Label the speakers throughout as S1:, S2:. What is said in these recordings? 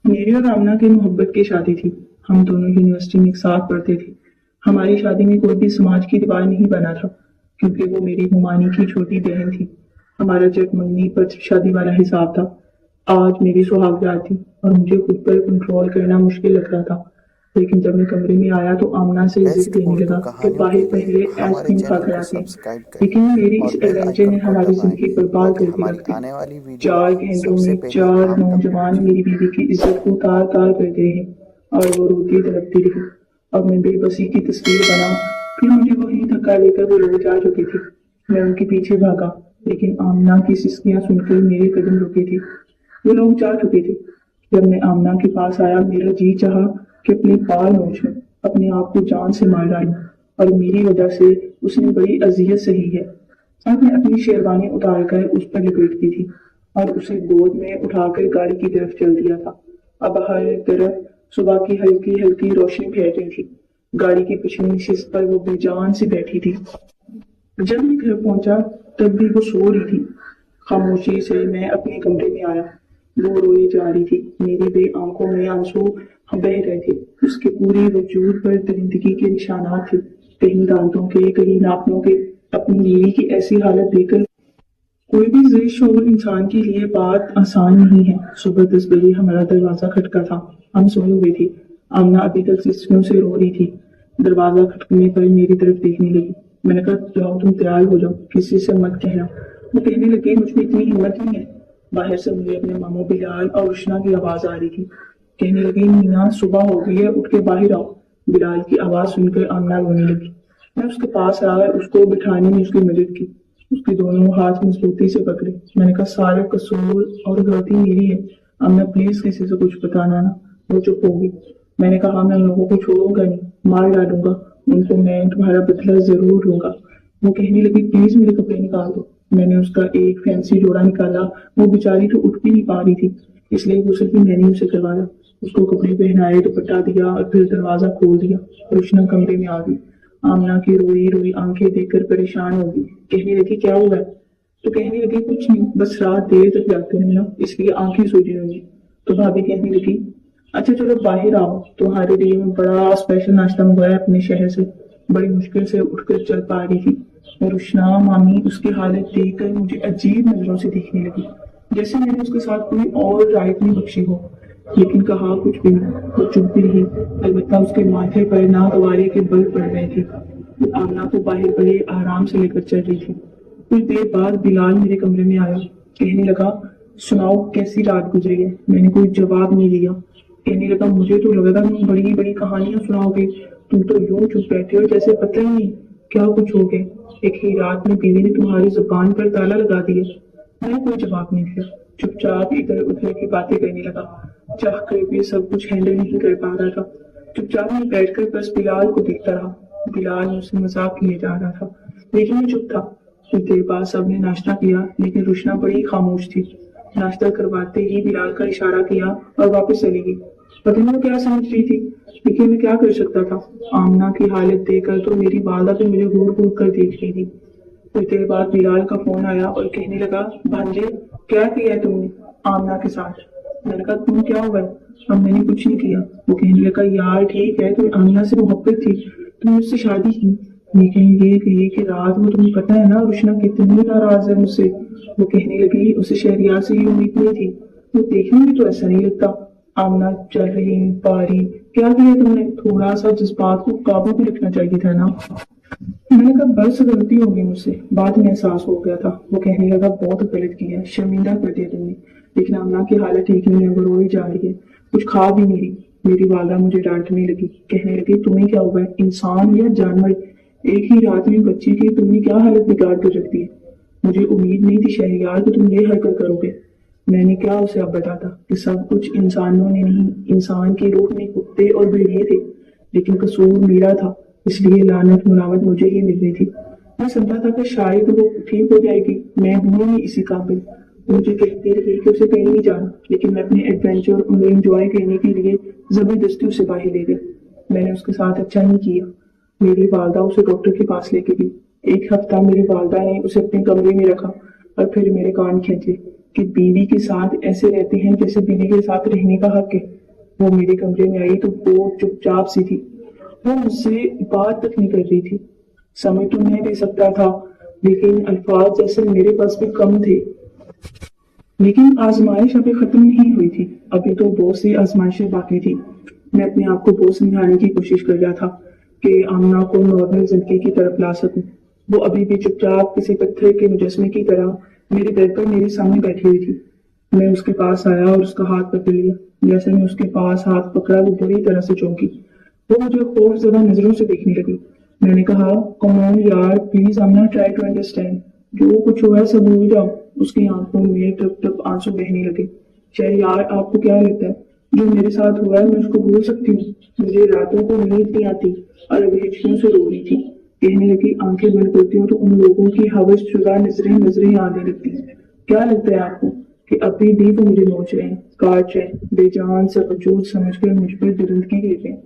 S1: میری اور آمنہ کی محبت کی شادی تھی. ہم دونوں یونیورسٹی میں ایک ساتھ پڑھتے تھے. ہماری شادی میں کوئی بھی سماج کی دیوار نہیں بنا تھا کیونکہ وہ میری ممانی کی چھوٹی بہن تھی. ہمارا جگ منگنی پر شادی والا حساب تھا. آج میری سہاگ رات تھی اور مجھے خود پر کنٹرول کرنا مشکل لگ رہا تھا. لیکن جب میں کمرے میں آیا تو آمنہ سے ضد
S2: ایسی
S1: دینے
S2: اردو
S1: لگا کہ
S2: کہانیوں کے
S1: باہر
S2: لیے
S1: پہلے آئس
S2: ہمارے
S1: کریم کھا
S2: چینل
S1: کر
S2: کو
S1: آتے ہیں.
S2: سبسکرائب کریں
S1: لیکن میری
S2: اور
S1: اس
S2: بیل
S1: ایڈونچر
S2: آئیکن
S1: نے
S2: کو
S1: ہماری
S2: دبائیں
S1: زندگی برباد
S2: تاکہ
S1: کر دی
S2: ہماری
S1: رکھ دی.
S2: آنے والی ویڈیو
S1: 4 گھنٹوں
S2: سب سے
S1: میں
S2: پہلے
S1: 4
S2: آپ تک
S1: نوجوان
S2: پہنچے۔
S1: میری بیوی کی عزت کو تار تار کر گئے ہیں اور وہ روتی تڑپتی رہی. اب میں بے بسی کی تصویر بنا. پھر مجھے وہی دھکا لے کر وہ لوگ جا چکے تھے. میں ان کے پیچھے بھاگا لیکن آمنہ کی سسکیاں سن کر میرے قدم رکے تھے. وہ لوگ جا چکے تھے. جب میں آمنہ کے پاس آیا میرا جی چاہا کہ اپنے پار نوچ لوں، اپنے آپ کو جان سے مار ڈالوں، اور میری وجہ سے اس نے بڑی اذیت سہی ہے. اب میں اپنی شیروانی اتار کر اس پر لپیٹتی تھی اور اسے گود میں اٹھا کر گاڑی کی طرف چل دیا تھا. اب ہر طرف صبح کی ہلکی ہلکی روشنی پھیل رہی تھی. گاڑی کی پچھلی نشست پر وہ بے جان سے بیٹھی تھی. جب میں گھر پہنچا تب بھی وہ سو رہی تھی. خاموشی سے میں اپنے کمرے میں آیا. وہ روئی جا رہی تھی. میری بے آنکھوں میں آنسو بہ رہے تھے. اس کے پورے وجود پر درندگی کے نشانات تھے، کہیں دانتوں کے کہیں ناخنوں کے. اپنی بیوی کی ایسی حالت دیکھ کر کوئی بھی ذی شعور انسان کے لیے بات آسان نہیں ہے. صبح 10 بجے ہمارا دروازہ کھٹکا تھا. ہم سوئے ہوئے تھے. آمنہ ابھی تک سسکیوں سے رو رہی تھی. دروازہ کھٹکنے پر میری طرف دیکھنے لگی. میں نے کہا جاؤ تم تیار ہو جاؤ، کسی سے مت کہنا. وہ کہنے لگی مجھ میں اتنی ہمت نہیں ہے. باہر سے مجھے اپنے ماموں بلال اور روشنا کی آواز آ رہی تھی. کہنے لگی مینا صبح ہو گئی ہے، اٹھ کے باہر آؤ. بلال کی آواز سن کر آمنہ رونے لگی. میں اس کے پاس آیا اور اس کو بٹھانے میں اس کی مدد کی. اس کے دونوں ہاتھ مضبوطی سے پکڑے. میں نے کہا سارے قصور اور غلطی میری ہے. آمنہ پلیز کسی سے کچھ بتانا نا. وہ چپ ہوگی. میں نے کہا میں ان لوگوں کو چھوڑوں گا نہیں، مار ڈالوں گا ان کو. میں تمہارا بدلہ ضرور لوں گا. وہ کہنے لگی پلیز میرے کپڑے نکال دو. میں نے اس کا ایک فینسی جوڑا نکالا. وہ بیچاری تو اٹھ بھی نہیں پا رہی تھی، اس لیے غسل بھی میں نے اسے کروایا. اس کو کپڑے پہنائے، دوپٹہ دیا اور پھر دروازہ کھول دیا. روشنا کمرے میں آ گئی. آمنہ کی روئی روئی آنکھیں دیکھ کر پریشان ہو گئی. کہنے لگی کیا ہوا ہے؟ تو کہنے لگی کچھ نہیں، بس رات دیر تک جاگتے رہے نا اس لیے آنکھیں سوجی ہوئی. تو بھابھی کہنے لگی اچھا چلو باہر آؤ، تمہارے لیے میں بڑا اسپیشل ناشتہ منگوایا اپنے شہر سے. بڑی مشکل سے اٹھ کر چل پا رہی تھی. روشنا مامی اس کی حالت دیکھ کر مجھے عجیب نظروں سے دیکھنے لگی، جیسے میں نے اس کے ساتھ کوئی اور رائٹ نہیں بخشی ہو. لیکن کہا کچھ بھی نہیں. وہ چپ بھی رہی. البتہ اس کے ماتھے پر ناگوارے کے بل پڑ رہے تھے. وہ آمنہ کو باہر بڑے آرام سے لے کر چل رہی تھی. کچھ دیر بعد بلال میرے کمرے میں آیا. کہنے لگا سناؤ کیسی رات گزری ہے. میں نے کوئی جواب نہیں دیا. کہنے لگا مجھے تو لگا تھا تم بڑی بڑی کہانیاں سناؤ گے، تم تو یوں چپ بیٹھے ہو جیسے پتہ ہی نہیں کیا کچھ ہو گیا. ایک ہی رات میں بیوی نے تمہاری زبان پر تالا لگا دیا. میں نے کوئی جواب نہیں دیا، چپ چاپ ادھر ادھر کی باتیں کرنے لگا. چاہ کر بھی سب کچھ ہینڈل نہیں کر پا رہا تھا. چپ چاپ میں بیٹھ کر بس بلال کو دیکھتا رہا. بلال مجھ سے مذاق کیے جا رہا تھا لیکن میں چپ تھا. کچھ دیر بعد سب نے ناشتہ کیا لیکن روشنا بڑی خاموش تھی. ناشتہ کرواتے ہی بلال کا اشارہ کیا اور واپس چلی گئی. پتہ نہیں وہ کیا سمجھ رہی تھی لیکن میں کیا کر سکتا تھا. آمنہ کی حالت دیکھ کر تو میری والدہ بھی مجھے گھور گھور کر دیکھ رہی تھی. کچھ دیر بعد بلال کا فون آیا اور کہنے لگا بھانجے کیا کیا ہے تم نے آمنہ کے ساتھ؟ میں نے کہا تم کیا ہوا ہے؟ اب میں نے کچھ نہیں کیا. وہ کہنے لگا یار ٹھیک ہے تمہیں آمنہ سے محبت تھی، تم مجھ سے شادی کی، لیکن یہ کہیے کہ رات میں تمہیں پتہ ہے نا روشنا کتنی ناراض ہے مجھ سے. وہ کہنے لگی اسے شہریار سے یہ امید نہیں تھی. وہ دیکھنے میں تو ایسا نہیں لگتا. آمنہ چل رہی پاری کیا کیا تم نے؟ تھوڑا سا جذبات کو قابو بھی رکھنا چاہیے تھا نا. میں نے کہا بس غلطی ہو گئی مجھ سے، بعد میں احساس ہو گیا تھا. وہ کہنے لگا بہت غلط کیا ہے، شرمندہ کر دیا تم نے. لیکن آمنہ کی حالت ٹھیک نہیں ہے، وہ روئی جا رہی ہے، کچھ کھا بھی نہیں رہی. میری والدہ مجھے ڈانٹنے لگی. کہنے لگی تمہیں کیا ہوا ہے، انسان یا جانور؟ ایک ہی رات میں بچی کی تم نے کیا حالت بگاڑ کر رکھ دی ہے. مجھے امید نہیں تھی شہریار کہ تم یہ حرکت کرو گے. میں نے کیا اسے اب بتاتا کہ سب کچھ انسانوں نے نہیں، انسان کی روح میں کتے اور بھیڑیے تھے. لیکن قصور میرا تھا، اس لیے لعنت ملامت مجھے ہی مل رہی تھی. میں سمجھا تھا کہ شاید وہ ٹھیک ہو جائے گی، میں ہوں نہیں اسی قابل. مجھے کہتی رہی کہ اسے کہیں نہیں جانا لیکن میں اپنے ایڈونچر انہیں انجوائے کرنے کے لیے زبردستی اسے باہر لے گئی. میں نے اس کے ساتھ اچھا نہیں کیا. میری والدہ اسے ڈاکٹر کے پاس لے کے گئی. ایک ہفتہ میری والدہ نے اسے اپنے کمرے میں رکھا اور پھر میرے کان کھینچے. کہ بیوی کے ساتھ ایسے رہتے ہیں جیسے بیوی کے ساتھ رہنے کا حق ہے۔ وہ میرے کمرے میں آئی تو وہ چپ چاپ سی تھی، وہ مجھ سے بات تک نہیں کر رہی تھی۔ سمجھ تو میں بھی سکتا تھا لیکن الفاظ جیسے میرے پاس بھی کم تھے۔ لیکن آزمائش ابھی ختم نہیں ہوئی تھی، ابھی تو بہت سی آزمائشیں باقی تھی۔ میں اپنے آپ کو بہت سمجھانے کی کوشش کر رہا تھا کہ آمنہ کو نارمل زندگی کی طرف لا سکوں۔ وہ ابھی بھی چپ چاپ کسی پتھر کے مجسمے کی طرح میرے بیڈ پر میرے سامنے بیٹھی ہوئی تھی۔ میں اس کے پاس آیا اور اس کا ہاتھ پکڑ لیا۔ جیسے میں اس کے پاس ہاتھ پکڑا وہ بری طرح سے چونکی۔ وہ مجھے خوف زدہ نظروں سے دیکھنے لگی۔ میں نے کہا، کم آن یار، please Amna, try to understand, جو کچھ ہوا ہے سب بھول جاؤ۔ اس کی آنکھوں میں ٹپ ٹپ آنسو بہنے لگے۔ شہریار، آپ کو کیا لگتا ہے جو میرے ساتھ ہوا ہے میں اس کو بھول سکتی ہوں؟ مجھے راتوں کو نیند نہیں آتی اور اب ہچکیوں سے رو رہی تھی۔ کہنے لگی، آنکھیں بند کرتی ہوں تو ان لوگوں کی حوث شدہ نظریں آنے لگتی ہیں۔ کیا لگتا ہے آپ کو کہ ابھی بھی وہ مجھے نوچ رہے ہیں، کاٹ رہے ہیں، بے جان سا وجود سمجھ کر مجھ پر درندگی کر رہے ہیں؟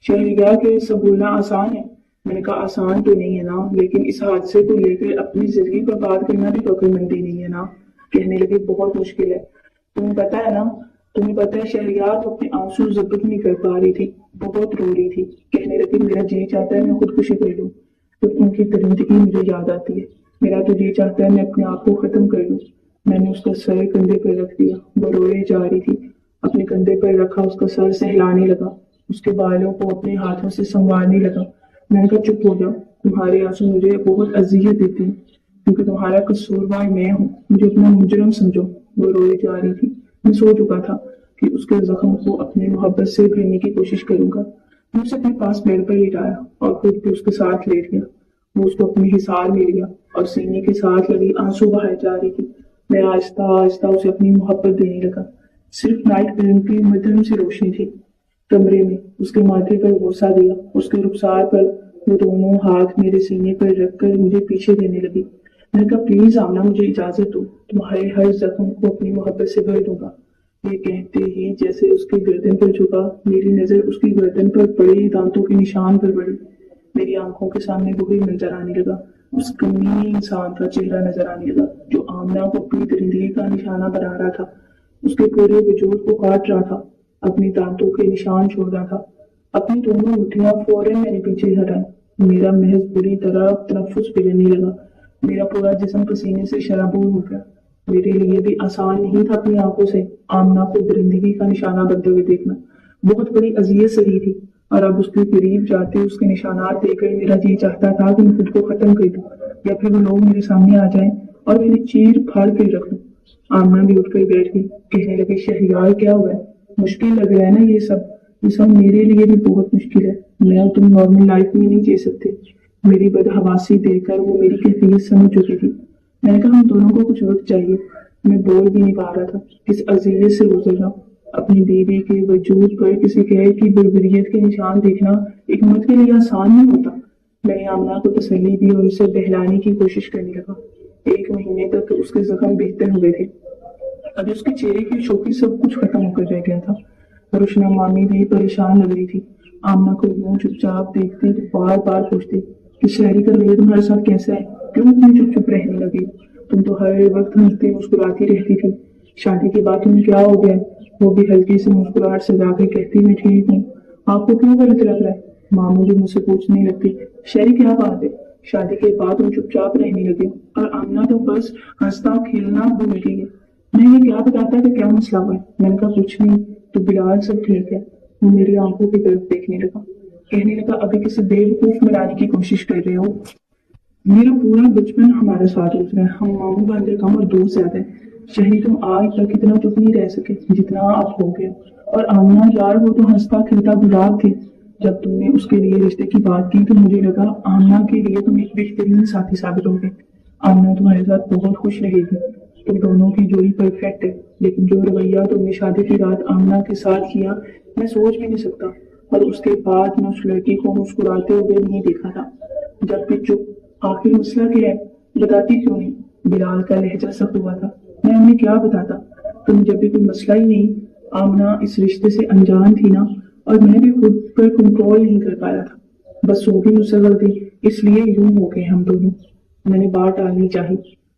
S1: شہریار، کہ سب بولنا آسان ہے۔ میں نے کہا، آسان تو نہیں ہے نا، لیکن اس حادثے کو لے کر اپنی زندگی پر بات کرنا بھی عقلمندی نہیں ہے نا۔ کہنے لگے، بہت مشکل ہے، تمہیں پتا ہے نا، تمہیں پتا ہے شہریار، وہ اپنے آنسو ضبط نہیں کر پا رہی تھی، بہت رو رہی تھی۔ کہنے لگی، میرا جی چاہتا ہے میں خودکشی کر لوں، جب ان کی درندگی مجھے یاد آتی ہے۔ میرا تو جی چاہتا ہے میں اپنے آپ کو ختم کر لوں۔ میں نے اس کا سر کندھے پر رکھ دیا، وہ روئے جا رہی تھی۔ اپنے کندھے پر رکھا اس کا سر سہلانے لگا، اس کے بالوں کو اپنے ہاتھوں سے سنوارنے لگا۔ میں نے کہا، چپ ہو جاؤ، تمہارے آنسو مجھے بہت اذیت دیتے ہیں کیونکہ تمہارا قصوروار میں ہوں، مجھے اپنا مجرم سمجھو۔ وہ روئے جا رہی تھی۔ میں سوچ چکا تھا کہ اس کے زخم کو اپنے محبت سے بھرنے کی کوشش کروں گا۔ میں اسے اپنے پاس بیڈ پر لٹایا اور خود بھی اس کے ساتھ لیٹ گیا۔ وہ اس کو اپنے حصار میں لیا اور سینے کے ساتھ لگی آنسو بہائے جا رہی تھی۔ میں آہستہ آہستہ اسے اپنی محبت دینے لگا۔ صرف نائٹ لیمپ کی مدھم سی روشنی تھی کمرے میں۔ اس کے ماتھے پر بوسہ دیا، اس کے رخسار پر۔ وہ دونوں ہاتھ میرے سینے پر رکھ کر مجھے پیچھے دینے لگی۔ میں نے کہا، پلیز آمنہ، مجھے اجازت دو، تمہارے ہر زخم کو اپنی محبت سے بھر دوں گا۔ یہ کہتے ہی جیسے اس کی گردن پر جھکا، میری نظر اس کی گردن پر پڑے دانتوں کے نشان پر پڑی۔ میری آنکھوں کے سامنے وہی منظر آنے لگا، اس کمینے انسان کا چہرہ نظر آنے لگا جو آمنہ کو اپنی درندگی کا نشانہ بنا رہا تھا، اس کے پورے وجود کو کاٹ رہا تھا، اپنی دانتوں کے نشان چھوڑ رہا تھا۔ اپنی دونوں مٹھیاں فوراً میرے پیچھے ہٹائی۔ میرا محض بری طرح تنفس پھیلنے لگا، میرا پورا جسم پسینے سے شرابور ہو گیا۔ میرے لیے بھی آسان نہیں تھا اپنی آنکھوں سے آمنہ کو درندگی کا نشانہ بنتے ہوئے دیکھنا، بہت بڑی اذیت سہی تھی۔ اور اب اس کے قریب جاتے اس کے نشانات دیکھ کر میرا جی چاہتا تھا کہ میں خود کو ختم کر دوں یا پھر وہ لوگ میرے سامنے آ جائیں اور انہیں چیر پھاڑ کر رکھ دوں۔ آمنہ بھی اٹھ کر بیٹھ گئی، کہنے لگی، شہریار، کیا ہوا ہے؟ مشکل لگ رہا ہے نا یہ سب میرے لیے بھی بہت مشکل ہے۔ میں اور تم نارمل لائف میں نہیں جی سکتے۔ میری بدحواسی دیکھ کر وہ میری کیفیت سمجھ چکی تھی۔ میں نے کہا، ہم دونوں کو کچھ وقت چاہیے۔ میں بول بھی نہیں پا رہا تھا، کس اذیت سے گزر رہا ہوں۔ اپنی بیوی کے وجود پر کسی غیر کی بربریت کے نشان دیکھنا ایک مرد کے لیے آسان نہیں ہوتا۔ میں نے آمنہ کو تسلی دی اور اسے بہلانے کی کوشش کرنے لگا۔ 1 مہینے تک اس کے زخم بہتر ہوئے تھے، اب اس کے چہرے کی شوخی سب کچھ ختم ہو کر رہ گیا تھا۔ روشنا مامی بھی پریشان لگ رہی تھی، آمنہ کو یوں چپ چاپ دیکھتی تو بار بار پوچھتی کہ شہری کا رویہ تمہارے ساتھ کیسا ہے، کیوں اتنی چپ چپ رہنے لگی؟ تم تو ہر وقت ہنستی مسکراتی رہتی تھی، شادی کے بعد تمہیں کیا ہو گیا؟ وہ بھی ہلکی سی مسکراہٹ سجا کے کہتی، میں ٹھیک ہوں، آپ کو کیوں غلط لگ رہا ہے؟ ماموں بھی مجھ سے پوچھنے لگتی، شہری کیا بات ہے؟ شادی کے بعد تم چپ چاپ رہنے لگے اور آمنہ تو بس ہنستا کھیلنا بھول گئی ہے۔ میں یہ کیا بتاتا کہ کیا مسئلہ ہوا ہے؟ میں نے کہا، کچھ نہیں، تو بلال سب ٹھیک ہے۔ وہ میری آنکھوں کی طرف دیکھنے لگا، کہنے لگا، ابھی کسی بیوقوف ملانے کی کوشش کر رہے ہو؟ میرا پورا بچپن ہمارے ساتھ گزرا ہے، ہم ماموں بندے کم اور دوست زیادہ ہیں۔ شہری، تم آج تک اتنا چپ نہیں رہ سکے جتنا اب ہو گیا۔ اور آمنہ یار، وہ تو ہنستا کھلتا گلاب تھی۔ جب تم نے اس کے لیے رشتے کی بات کی تو مجھے لگا آمنہ کے لیے تم ایک بہترین ساتھی ثابت ہوگے۔ آمنہ تمہارے ساتھ بہت خوش رہے گی، تم دونوں کی جوڑی پرفیکٹ ہے۔ لیکن جو رویہ تم نے شادی کی رات آمنہ کے ساتھ کیا، میں سوچ بھی نہیں سکتا۔ اور اس کے بعد میں اس لڑکی کو مسکراتے ہوئے نہیں دیکھا تھا۔ جب بھی چپ، آخر مسئلہ کیا ہے؟ بتاتی کیوں نہیں؟ بلال کا لہجہ سخت ہوا تھا۔ میں انہیں کیا بتاتا؟ تم جب بھی کوئی مسئلہ ہی نہیں، آمنہ اس رشتے سے انجان تھی نا، اور میں بھی خود پر کنٹرول نہیں کر پایا تھا۔ بس وہ بھی مجھ سے غلطی، اس لیے یوں ہو گئے ہم دونوں۔ میں نے بات ٹالنی چاہی۔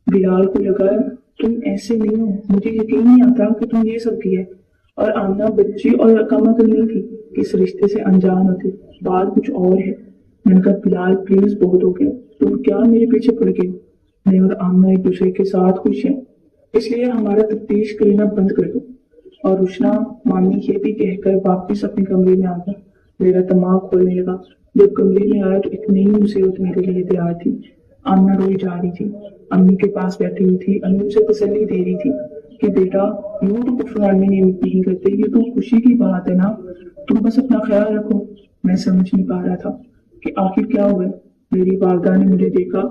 S1: بلال کو لگا تم ایسے نہیں ہو، مجھے یقین نہیں آتا کہ تم یہ سب کیا ہے۔ اور آمنہ بچی اور کم عقل نہیں تھی کہ اس رشتے سے انجان ہوتی، بات کچھ اور ہے۔ میں نے کہا بلال پلیز بہت ہو گیا، تم کیا میرے پیچھے پڑ گئے ہو؟ میں اور آمنہ ایک دوسرے کے ساتھ خوش ہیں، اس لیے ہمارا تفتیش کرنا بند کر دو۔ اور روشنا مامی یہ بھی کہہ کر واپس اپنے کمرے میں آ گیا۔ میرا دماغ کھولنے لگا۔ جب کمرے میں آیا تو ایک نئی مصیبت میرے لیے تیار تھی۔ آمنہ روئی جا رہی تھی، امی کے پاس بیٹھی ہوئی تھی، امی اسے تسلی دے رہی تھی کہ بیٹا یوں تو کفران میں نہیں کرتے، یہ تو خوشی کی بات ہے نا، تم بس اپنا خیال رکھو۔ میں سمجھ نہیں پا رہا تھا کہ آخر کیا ہوا۔ میری والدہ نے مجھے دیکھا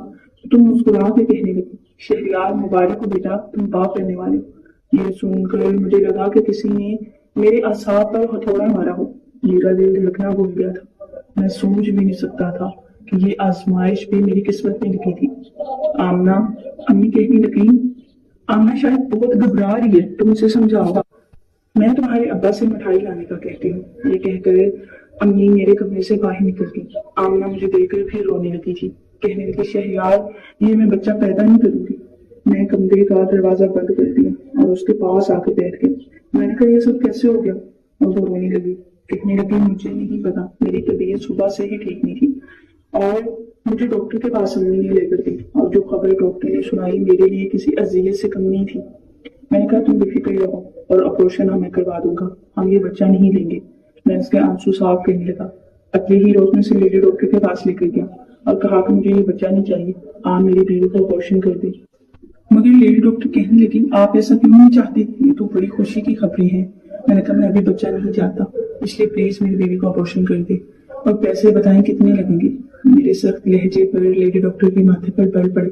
S1: تو تم مسکرا کے کہنے لگی شہریار مبارک ہو بیٹا، تم باپ رہنے والے ہو۔ یہ سن کر مجھے لگا کہ کسی نے میرے اعصاب پر ہتھوڑا مارا ہو۔ میرا دل دھڑکنا بھول گیا تھا۔ میں سوچ بھی نہیں سکتا تھا کہ یہ آزمائش بھی میری قسمت میں لکھی تھی۔ آمنہ، امی کہنے لگی آمنہ شاید بہت گھبرا رہی ہے، تم اسے سمجھاؤ۔ میں تمہارے ابا سے مٹھائی لانے کا کہتی ہوں۔ یہ کہہ کر امی میرے کمرے سے باہر نکل گئی۔ آمنہ مجھے دیکھ کر پھر رونے لگی تھی، کہنے لگی شہریار یہ میں بچہ پیدا نہیں کروں گی۔ میں کمرے کا دروازہ بند کر دیا اور اس کے پاس آ کے بیٹھ گئی۔ میں نے کہا یہ سب کیسے ہو گیا؟ اور وہ رونے لگی، کہنے لگی مجھے نہیں پتا، میری طبیعت صبح سے ہی ٹھیک نہیں تھی اور مجھے ڈاکٹر کے پاس امی نے لے کر گئی، اور جو خبر ڈاکٹر نے سنائی میرے لیے کسی اذیت سے کم نہیں تھی۔ میں نے کہا تم بے فکر رہو اور آپریشن میں کروا دوں گا، ہم یہ بچہ نہیں لیں گے۔ میں اس کے آنسو صاف کرنے لگا۔ اگلے ہی روز میں سے لیڈی ڈاکٹر کے پاس لے کر گیا اور کہا کہ مجھے یہ بچہ نہیں چاہیے، آپ میری بیوی کو آپریشن کر دیں۔ مگر لیڈی ڈاکٹر کہنے لگی آپ ایسا کیوں نہیں چاہتے، یہ تو بڑی خوشی کی خبریں ہیں۔ میں نے کہا میں ابھی بچہ نہیں چاہتا، اس لیے پلیز میری بیوی کو آپریشن کر دے، اور پیسے بتائیں کتنے لگیں گے۔ میرے سخت لہجے پر لیڈی ڈاکٹر کے ماتھے پر بل پڑے۔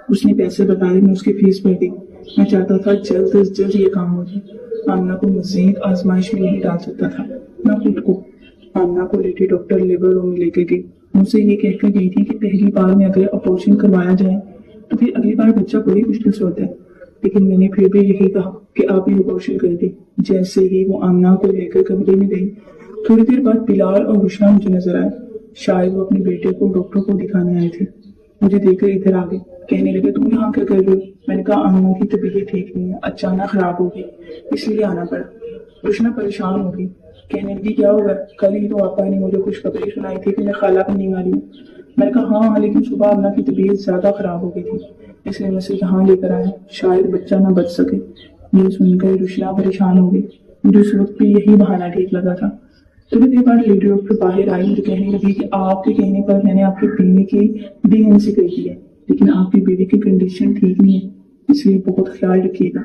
S1: اس نے پیسے بتائے، میں اس کی فیس بھر دی۔ میں چاہتا تھا جلد از جلد یہ کام ہو جائے۔ آمنہ کو مزید آزمائش میں نہیں ڈال سکتا تھا، نہ خود کو۔ آمنہ کو لیڈی ڈاکٹر لیبر روم میں لے کے گئی۔ مجھ سے یہ کہہ کر گئی تھی کہ پہلی بار میں اگر آپریشن کروایا جائے تو پھر اگلی بار بچہ بڑی مشکل سے ہوتا ہے، لیکن میں نے پھر بھی یہی کہا کہ آپ ہی آپریشن کر دیں۔ جیسے ہی وہ آمنہ کو لے کر کمرے میں گئی، تھوڑی دیر بعد بلال اور روشنا مجھے نظر آئے۔ شاید وہ اپنے بیٹے کو ڈاکٹر کو دکھانے آئے تھے۔ مجھے دیکھ کر ادھر آ گئے، کہنے لگے تم یہاں کیا کر رہے ہو؟ میں نے کہا آمنہ کی طبیعت ٹھیک نہیں ہے، اچانک خراب ہو گئی، اس لیے آنا پڑا۔ روشنا پریشان ہو گئی، کہنے لگی کیا ہوا؟ کل ہی تو آپا نے مجھے خوشخبری سنائی تھی کہ میں خالہ کی نہیں آ رہی ہوں۔ میں نے کہا ہاں لیکن صبح آمنہ کی طبیعت زیادہ خراب ہو گئی تھی، اس لیے میں اسے یہاں لے کر آیا، شاید بچہ نہ بچ سکے۔ یہ سن کر روشنا پریشان ہو گئی۔ مجھے اس وقت بھی یہی بہانہ ٹھیک لگا تھا۔ تھوڑی دیر بعد لیڈی ڈاکٹر باہر آئی، مجھے کہنے لگی کہ آپ کے کہنے پر میں نے آپ کی بیوی کی DNC کر دی ہے، لیکن آپ کی بیوی کی کنڈیشن ٹھیک نہیں ہے، اس لیے بہت خیال رکھیے گا۔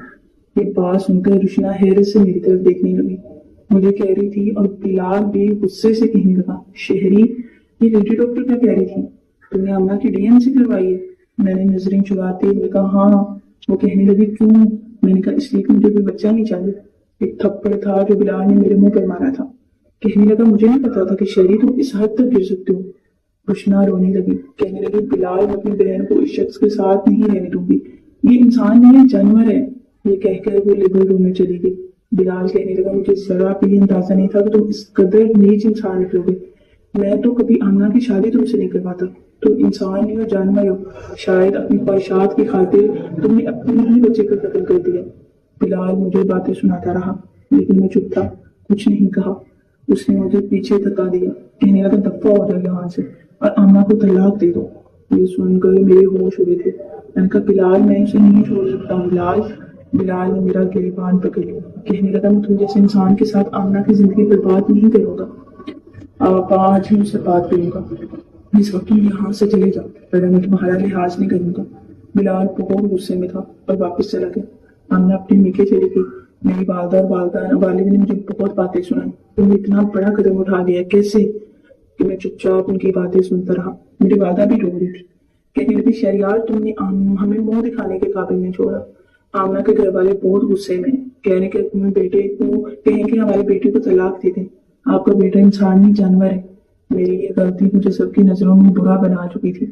S1: یہ بات سن کر روشنا حیرت سے میری طرف دیکھنے لگی، مجھے کہہ رہی تھی، اور بلال بھی غصے سے کہنے لگا شہری یہ لیڈی ڈاکٹر کیا کہہ رہی تھی، تم نے آمنہ کی DNC کروائی ہے؟ میں نے نظریں چراتے ہوئے کہا ہاں۔ وہ کہنے لگی کیوں؟ میں نے کہا اس لیے کہ مجھے کوئی بچہ نہیں چاہیے۔ ایک تھپڑ تھا جو بلال نے میرے منہ پر مارا تھا۔ کہنے لگا مجھے نہیں پتا تھا کہ شہری تم اس حد تک گر سکتے ہو۔ روشنا رونے لگی، کہنے لگی بلال میں اپنی بہن کو اس شخص کے ساتھ نہیں رہنے دوں گی، یہ انسان نہیں جانور ہے۔ یہ کہہ کر وہ لیبر روم میں چلی گئی۔ بلال کہنے لگا مجھے ذرا بھی اندازہ نہیں تھا کہ تم اس قدر نیچ انسان نکلو گے، میں تو کبھی آمنہ کی شادی تم سے نہیں کرواتا، تم انسان نہیں ہو جانور ہو، شاید اپنی خواہشات کی خاطر تم نے اپنے ہی بچے کا قتل کر دیا۔ بلال مجھے باتیں سناتا رہا لیکن میں چپ تھا، کچھ نہیں کہا۔ اس نے مجھے پیچھے دھکا دیا، کہنے لگا دفع ہو جاؤ یہاں سے اور آمنہ کو طلاق دے دو۔ یہ سن کر میرے ہوش اڑے تھے۔ میں نے کہا بلال میں اسے نہیں چھوڑ سکتا ہوں بلال۔ بلال نے میرا گریبان پکڑ لیا، کہنے لگا میں تم جیسے انسان کے ساتھ آمنہ کی زندگی برباد نہیں کروں گا، آپ آج ہی سے بات کروں گا، اس وقت تم یہاں سے چلے جاؤ ورنہ میں تمہارا لحاظ نہیں کروں گا۔ بلال بہت غصے میں تھا اور واپس چلا گیا۔ آمنہ اپنے میکے چلی گئی۔ میری والدہ اور والد نے مجھے بہت باتیں سنائی، تم نے اتنا بڑا قدم اٹھا لیا کیسے؟ کہ میں چپ چاپ ان کی باتیں سنتا رہا۔ میری والدہ بھی رو رہی تھی، کہنے لگی شہریار تم نے ہمیں منہ دکھانے کے قابل نہیں چھوڑا۔ آمنہ کے گھر والے بہت غصے میں کہنے کہ تمہیں بیٹے کو کہیں کہ ہمارے بیٹے کو طلاق دے دیں، آپ کا بیٹا انسان نہیں جانور ہے۔ میری یہ غلطی مجھے سب کی نظروں میں برا بنا چکی تھی۔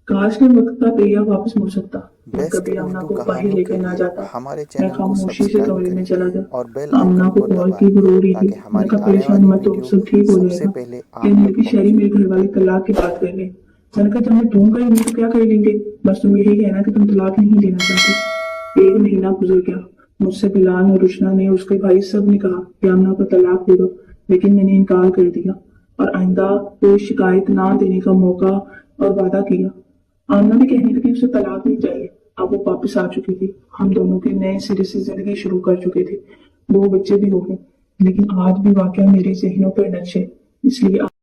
S1: کاش کے وقت کا پہیا واپس مڑ سکتا، میں کبھی آمنہ کو باہر لے کر نہ جاتا۔ میں خاموشی سے کمرے میں چلا گیا۔ آمنہ کو کال کی، وہ رو رہی تھی۔ میں کہا پریشان مت ہو، سب ٹھیک ہو جائے گا۔ کہنے لگی شہری میرے گھر والے طلاق کی بات کر رہے ہیں۔ میں نے کہا جب میں دوں گا ہی نہیں تو کیا کر لیں گے؟ بس تم یہی کہنا کہ تم طلاق نہیں لینا چاہتی۔ ایک مہینہ گزر گیا، مجھ سے بلال اور رشنا نے، اس کے بھائی سب نے کہا کہ آمنہ کو طلاق دے دو، لیکن میں نے انکار کر دیا اور آئندہ کوئی شکایت نہ دینے کا موقع اور وعدہ کیا۔ آمنہ بھی کہنے لگی اسے طلاق نہیں چاہیے۔ اب وہ واپس آ چکی تھی، ہم دونوں کی نئے سرے سے زندگی شروع کر چکے تھے، 2 بچے بھی ہو گئے، لیکن آج بھی واقعہ میرے ذہنوں پر نقش ہے، اس لیے